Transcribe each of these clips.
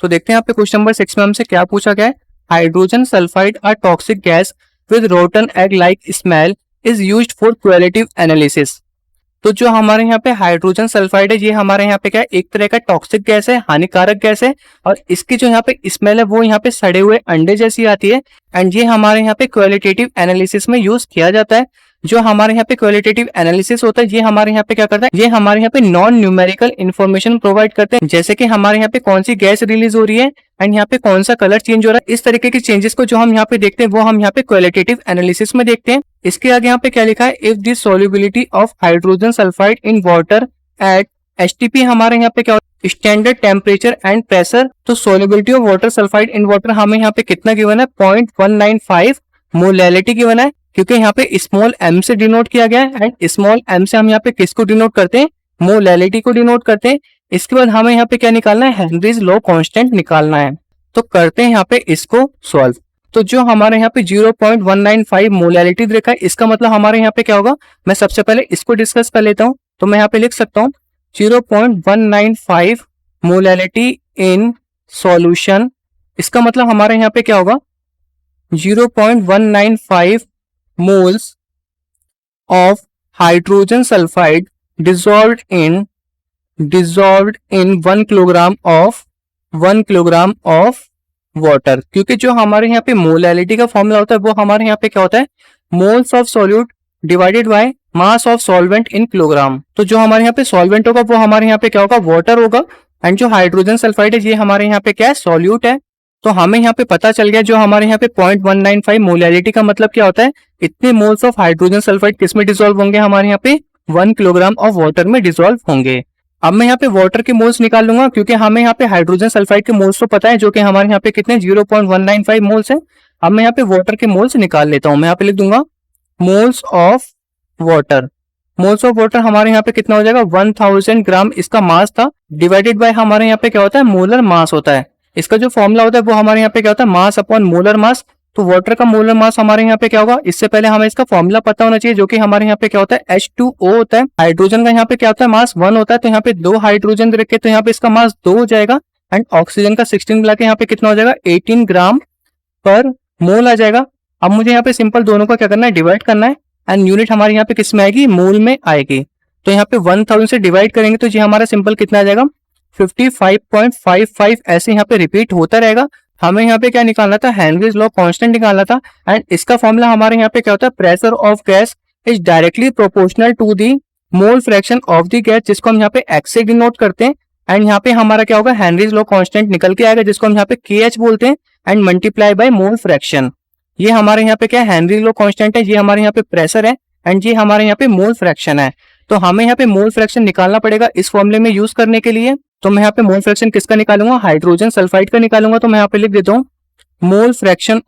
तो देखते हैं यहाँ पे क्वेश्चन नंबर 6 में हमसे क्या पूछा गया है। Hydrogen sulphide a toxic gas with rotten egg like smell is used for qualitative analysis. तो जो हमारे यहाँ पे हाइड्रोजन सल्फाइड है, ये हमारे यहाँ पे क्या है, एक तरह का टॉक्सिक गैस है, हानिकारक गैस है, और इसकी जो यहाँ पे स्मेल है वो यहाँ पे सड़े हुए अंडे जैसी आती है। एंड ये हमारे यहाँ पे क्वालिटेटिव एनालिसिस में यूज किया जाता है। जो हमारे यहाँ पे क्वालिटेटिव एनालिसिस होता है, ये हमारे यहाँ पे क्या करता है, ये हमारे यहाँ पे नॉन न्यूमेरिकल इन्फॉर्मेशन प्रोवाइड करते हैं, जैसे कि हमारे यहाँ पे कौन सी गैस रिलीज हो रही है एंड यहाँ पे कौन सा कलर चेंज हो रहा है। इस तरीके के चेंजेस को जो हम यहाँ पे देखते हैं वो हम यहाँ पे क्वालिटेटिव एनालिसिस में देखते हैं। इसके आगे यहाँ पे क्या लिखा है, if the solubility of hydrogen sulphide in water at HTP, हमारे यहाँ पे क्या स्टैंडर्ड टेम्परेचर एंड प्रेशर। तो solubility of water sulphide in water हमें यहाँ पे कितना गिवन है, 0.195 मोलैलिटी गिवन है, क्योंकि यहाँ पे स्मॉल m से डिनोट किया गया है। एंड स्मॉल m से हम यहाँ पे किसको डिनोट करते हैं, मोलैलिटी को डिनोट करते हैं। इसके बाद हमें यहाँ पे क्या निकालना है, हेनरीज लॉ कांस्टेंट निकालना है। तो करते हैं यहाँ पे इसको सॉल्व। तो जो हमारे यहाँ पे 0.195 मोलैलिटी देखा है, इसका मतलब हमारे यहाँ पे क्या होगा, मैं सबसे पहले इसको डिस्कस कर लेता हूँ। तो मैं यहाँ पे लिख सकता हूँ 0.195 मोलैलिटी इन सॉल्यूशन। इसका मतलब हमारे यहाँ पे क्या होगा, 0.195 moles of hydrogen sulphide dissolved in 1 kilogram of water. क्योंकि जो हमारे यहाँ पे मोलैलिटी का फॉर्मूला होता है वो हमारे यहाँ पे क्या होता है, moles of solute divided by mass of solvent in kilogram. तो जो हमारे यहाँ पे सॉल्वेंट होगा वो हमारे यहाँ पे क्या होगा, वाटर होगा। एंड जो हाइड्रोजन सल्फाइड है ये हमारे यहाँ पे क्या है, सॉल्यूट है। तो हमें यहाँ पे पता चल गया जो हमारे यहाँ पे 0.195 मोलैलिटी का मतलब क्या होता है, इतने मोल्स ऑफ हाइड्रोजन सल्फाइड किस में डिसॉल्व होंगे, हमारे यहाँ पे 1 किलोग्राम ऑफ वाटर में डिसॉल्व होंगे। अब मैं यहाँ पे वाटर के मोल्स निकाल लूंगा, क्योंकि हमें यहाँ पे हाइड्रोजन सल्फाइड के मोल्स तो पता है, जो कि हमारे यहाँ पे कितने 0.195 मोल्स है। अब मैं यहाँ पे वाटर के मोल्स निकाल लेता हूँ। मैं यहाँ पे लिख दूंगा moles of water. Moles of water हमारे यहाँ पे कितना हो जाएगा, 1000 ग्राम इसका मास था, डिवाइडेड बाय हमारे यहाँ पे क्या होता है, मोलर मास होता है। इसका जो फॉर्मूला होता है वो हमारे यहाँ पे क्या होता है, मास अपॉन मोलर मास। तो वाटर का मोलर मास हमारे यहाँ पे क्या होगा, इससे पहले हमें इसका फॉर्मूला पता होना चाहिए, जो कि हमारे यहाँ पे क्या होता है, H2O होता है। हाइड्रोजन का यहाँ पे क्या होता है, मास 1 होता है। तो यहाँ पे 2 हाइड्रोजन दे रखे, तो यहाँ पे इसका मास 2 हो जाएगा। एंड ऑक्सीजन का 16 मिला के यहाँ पे कितना हो जाएगा, 18 ग्राम पर मोल आ जाएगा। अब मुझे यहाँ पे सिंपल दोनों को क्या करना है, डिवाइड करना है। एंड यूनिट हमारे यहाँ पे किस में आएगी, मोल में आएगी। तो यहाँ पे 1000 से डिवाइड करेंगे तो ये हमारा सिंपल कितना आ जाएगा, 55.55। ऐसे यहाँ पे रिपीट होता रहेगा। हमें यहाँ पे क्या निकालना था, हेनरीज लॉ कांस्टेंट निकालना था। एंड इसका फॉर्मूला हमारे यहाँ पे क्या होता है, pressure of gas is directly proportional to the mole fraction of the gas, जिसको हम यहाँ पे एक्स से डिनोट करते हैं। एंड यहाँ पे हमारा क्या होगा, हेनरीज लॉ कांस्टेंट निकल के आएगा, जिसको हम यहाँ पे KH बोलते हैं। And multiply by mole fraction. ये हमारे यहाँ पे क्या है, हेनरीज लॉ कांस्टेंट है, ये हमारे यहाँ पे प्रेशर है, एंड ये हमारे यहाँ पे मोल फ्रैक्शन है। तो हमें यहाँ पे मोल फ्रैक्शन निकालना पड़ेगा इस फॉर्मूले में यूज करने के लिए। तो मैं यहाँ पे मोल फ्रैक्शन किसका निकालूंगा, हाइड्रोजन सल्फाइड का निकालूंगा। तो मैं यहाँ पे लिख देता हूँ मोल फ्रैक्शन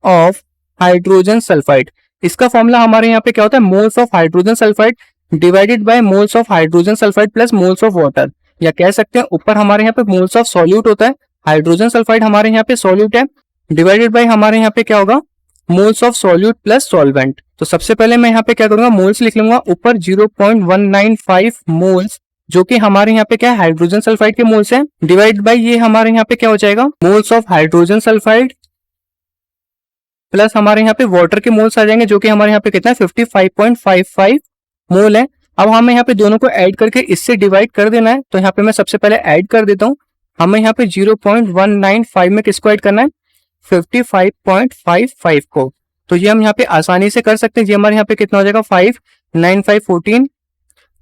ऑफ हाइड्रोजन सल्फाइड। इसका फॉर्मूला हमारे यहाँ पे क्या होता है, moles of hydrogen sulphide divided by moles of hydrogen sulphide plus moles of water. या कह सकते हैं ऊपर हमारे यहाँ पे मोल्स ऑफ सॉल्यूट होता है, हाइड्रोजन सल्फाइड हमारे यहाँ पे सॉल्यूट है, डिवाइडेड बाय हमारे यहाँ पे क्या होगा, moles of solute plus solvent. तो सबसे पहले मैं यहाँ पे क्या करूंगा, मोल्स लिख लूंगा, ऊपर 0.195 मोल्स, जो कि हमारे यहाँ पे क्या है, हाइड्रोजन सल्फाइड के मोल्स हैं, डिवाइड बाय ये हमारे यहाँ पे क्या हो जाएगा, moles of hydrogen sulphide plus हमारे यहाँ पे वाटर के मोल्स आ जाएंगे, जो कि हमारे यहाँ पे कितना है, 55.55 मोल है। अब हमें यहाँ पे दोनों को ऐड करके इससे डिवाइड कर देना है। तो यहाँ पे मैं सबसे पहले ऐड कर देता हूँ। हमें यहाँ पे 0.195 में किसको ऐड करना है, 55.55 को। तो ये हम यहाँ पे आसानी से कर सकते हैं। ये हमारे यहाँ पे कितना हो जाएगा, 5 9 5 14,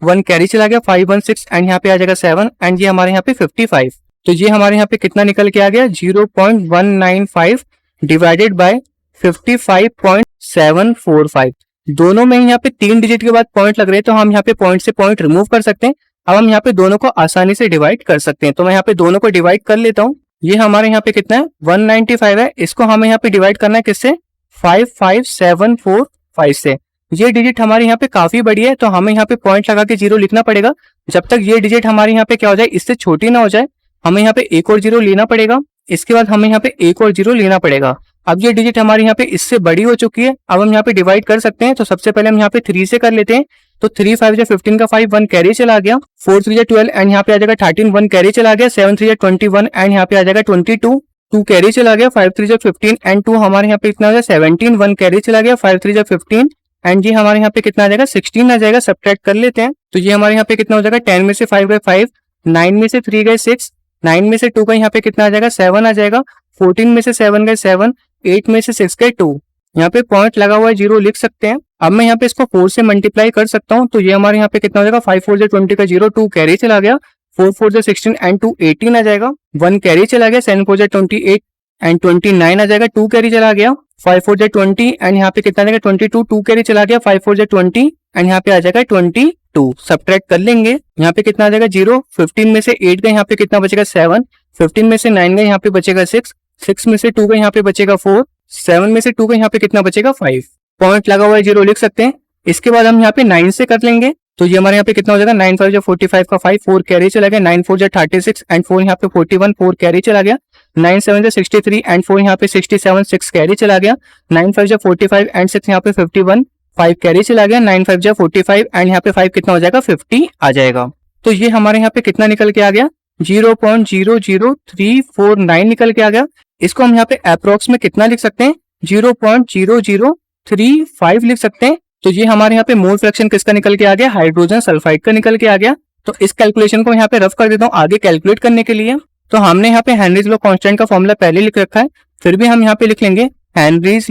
1 कैरी चला गया, 5 1 6, एंड यहाँ पे आ जाएगा 7, एंड ये हमारे यहाँ पे 55। तो ये हमारे यहाँ पे कितना निकल के आ गया, 0.195 डिवाइडेड बाय 55.745। दोनों में यहाँ पे 3 डिजिट के बाद पॉइंट लग रहे हैं, तो हम यहाँ पे पॉइंट से पॉइंट रिमूव कर सकते हैं। अब हम यहाँ पे दोनों को आसानी से डिवाइड कर सकते हैं। तो मैं यहाँ पे दोनों को डिवाइड कर लेता हूँ। ये हमारे यहाँ पे कितना है, 195 है। इसको हमें यहाँ पे डिवाइड करना है किससे, 55745 से। ये डिजिट हमारे यहाँ पे काफी बड़ी है, तो हमें यहाँ पे पॉइंट लगा के 0 लिखना पड़ेगा। जब तक ये डिजिट हमारे यहाँ पे क्या हो जाए, इससे छोटी ना हो जाए, हमें यहाँ पे एक और 0 लेना पड़ेगा। इसके बाद हमें यहाँ पे एक और 0 लेना पड़ेगा। अब ये डिजिट हमारे यहाँ पे इससे बड़ी हो चुकी है। अब हम यहाँ पे डिवाइड कर सकते हैं। तो सबसे पहले हम यहाँ पे 3 से कर लेते हैं। तो 3 5 जा 15 का 5 1 कैरी चला गया, 4 3 जा 12 एंड यहाँ पे आ जाएगा 13 1 कैरी चला गया, 7 3 जा 21 एंड यहाँ पे आ जाएगा 22 2 कैरी चला गया, 5 3 जा 15 एंड 2 हमारे यहाँ पे कितना हो जाएगा 17 1 कैरी चला गया, 5 3 जा 15 एंड ये हमारे यहाँ पे कितना आ जाएगा 16 आ जाएगा। सब्ट्रैक्ट कर लेते हैं तो ये हमारे यहाँ पे कितना हो जाएगा 10 में से 5 गए 5, 9 में से 3 गए 6, 9 में से 2 का यहाँ पे कितना आ जाएगा 7 आ जाएगा, 14 में से 7 गए 7, 8 में से 6 गए 2। यहाँ पे पॉइंट लगा हुआ है 0 लिख सकते हैं। अब मैं यहाँ पे इसको 4 से मल्टीप्लाई कर सकता हूँ तो ये हमारे यहाँ पे कितना हो जाएगा 5 4 जा 20 का 0, 2 कैरी चला गया, 4 4 जा 16 एंड 2 18 आ जाएगा, 1 कैरी चला गया, 7 4 जा 28 एंड 29 आ जाएगा, 2 कैरी चला गया, 5 4 जा 20 एंड यहाँ पे कितना आ जाएगा 22, 2 कैरी चला गया, 5 4 जा 20 एंड यहाँ पे आ जाएगा 22। सब्ट्रैक्ट कर लेंगे, यहाँ पे कितना आ जाएगा 0, 15 में से 8 का यहाँ पे कितना बचेगा 7, 15 में से 9 का यहाँ पे बचेगा 6, 6 में से 2 का यहाँ पे बचेगा 4, 7 में से 2 का यहाँ पे कितना बचेगा 5। पॉइंट लगा हुआ है 0 लिख सकते हैं। इसके बाद हम यहाँ पे 9 से कर लेंगे तो ये हमारे यहाँ पे कितना हो जाएगा 9 5 जा 45 का 5, 4 कैरी चला गया, 9 4 जा 36 एंड 4 यहाँ पे 41, 4 कैरी चला गया, 9 7 जा 63 एंड 4 यहाँ पे 67, 6 कैरी चला गया, 9 5 जा 45 एंड 6 यहाँ पे 51, 5 कैरी चला गया, 9 5 जा 45 एंड यहाँ पे 5 कितना हो जाएगा 50 आ जाएगा। तो ये हमारे यहाँ पे कितना निकल के आ गया 0.00349 निकल के आ गया। इसको हम यहाँ पे अप्रोक्स में कितना लिख सकते हैं 0.0035 लिख सकते हैं। तो ये हमारे यहाँ पे मोल फ्रैक्शन किसका निकल के आ गया हाइड्रोजन सल्फाइड का निकल के आ गया। तो इस कैलकुलेशन को यहाँ पे रफ कर देता हूँ आगे कैलकुलेट करने के लिए। तो हमने यहाँ पे हेनरीज लॉ कांस्टेंट का फॉर्मूला पहले लिख रखा है, फिर भी हम यहाँ पे लिख लेंगे हेनरीज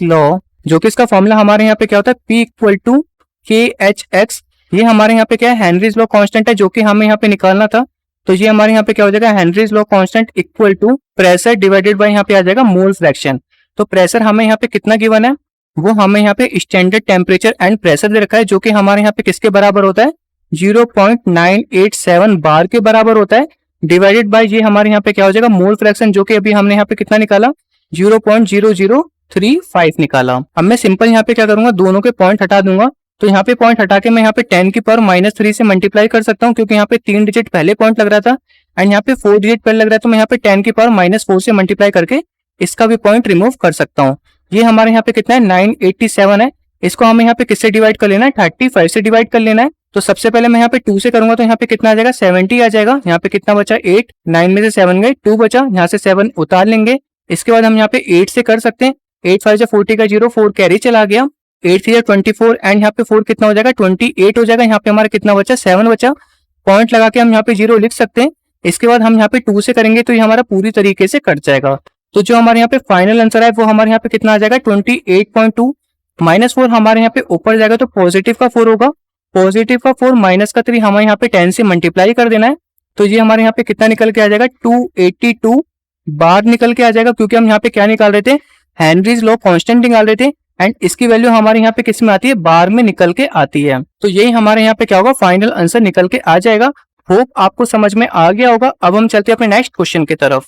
लॉ जो कि इसका फॉर्मूला हमारे यहाँ पे क्या होता है P इक्वल टू KHX। ये हमारे यहाँ पे क्या है हेनरीज लॉ कांस्टेंट है जो कि हमें यहाँ पे निकालना था। तो ये हमारे यहाँ पे क्या हो जाएगा Henry's law constant equal to pressure divided by यहाँ पे आ जाएगा मोल फ्रैक्शन। तो प्रेशर हमें यहाँ पे कितना गिवन है वो हमें यहाँ पे स्टैंडर्ड टेम्परेचर एंड प्रेशर दे रखा है जो कि हमारे यहाँ पे किसके बराबर होता है 0.987 बार के बराबर होता है, डिवाइडेड बाय ये हमारे यहाँ पे क्या हो जाएगा मोल फ्रैक्शन जो कि अभी हमने यहाँ पे कितना निकाला 0.0035 निकाला। अब मैं सिंपल यहाँ पे क्या करूंगा दोनों के पॉइंट हटा दूंगा। तो यहाँ पे पॉइंट हटा के मैं यहाँ पे 10 की पावर -3 से मल्टीप्लाई कर सकता हूँ क्योंकि यहाँ पे 3 डिजिट पहले पॉइंट लग रहा था एंड यहाँ पे 4 डिजिट पहले लग रहा है। तो मैं यहाँ पे 10 की पावर -4 से मल्टीप्लाई करके इसका भी पॉइंट रिमूव कर सकता हूँ। ये हमारे यहाँ पे कितना है 987 है। इसको हमें यहाँ पे किससे डिवाइड कर लेना है 35 से डिवाइड कर लेना है। तो सबसे पहले मैं यहाँ पे 2 से करूंगा तो यहाँ पे कितना आ जाएगा 70 आ जाएगा। यहाँ पे कितना बचा 8, 9 में से 7 गए 2 बचा, यहाँ से 7 उतार लेंगे। इसके बाद हम यहाँ पे 8 से कर सकते हैं, 8 5 जा 40 का 0, 4 कैरी चला गया, 8 3 जा 24 एंड यहाँ पे 4 कितना हो जाएगा 28 हो जाएगा। यहाँ पे हमारा कितना बचा 7 बचा। पॉइंट लगा के हम यहाँ पे 0 लिख सकते हैं। इसके बाद हम यहाँ पे 2 से करेंगे तो ये हमारा पूरी तरीके से कट जाएगा। तो जो हमारे यहाँ पे फाइनल आंसर है वो हमारे यहाँ पे कितना आ जाएगा 28.2 -4 हमारे यहाँ पे ऊपर जाएगा तो पॉजिटिव का 4 होगा, पॉजिटिव का 4 माइनस का 3 हमें यहाँ पे 10 से मल्टीप्लाई कर देना है। तो ये हमारे यहाँ पे कितना निकल के आ जाएगा 282 बार निकल के आ जाएगा क्योंकि हम यहाँ पे क्या निकाल रहे थे हेनरीज लॉ कांस्टेंट निकाल रहे थे एंड इसकी वैल्यू हमारे यहाँ पे किस में आती है बार में निकल के आती है। तो यही हमारे यहाँ पे क्या होगा फाइनल आंसर निकल के आ जाएगा। होप आपको समझ में आ गया होगा। अब हम चलते हैं अपने नेक्स्ट क्वेश्चन की तरफ।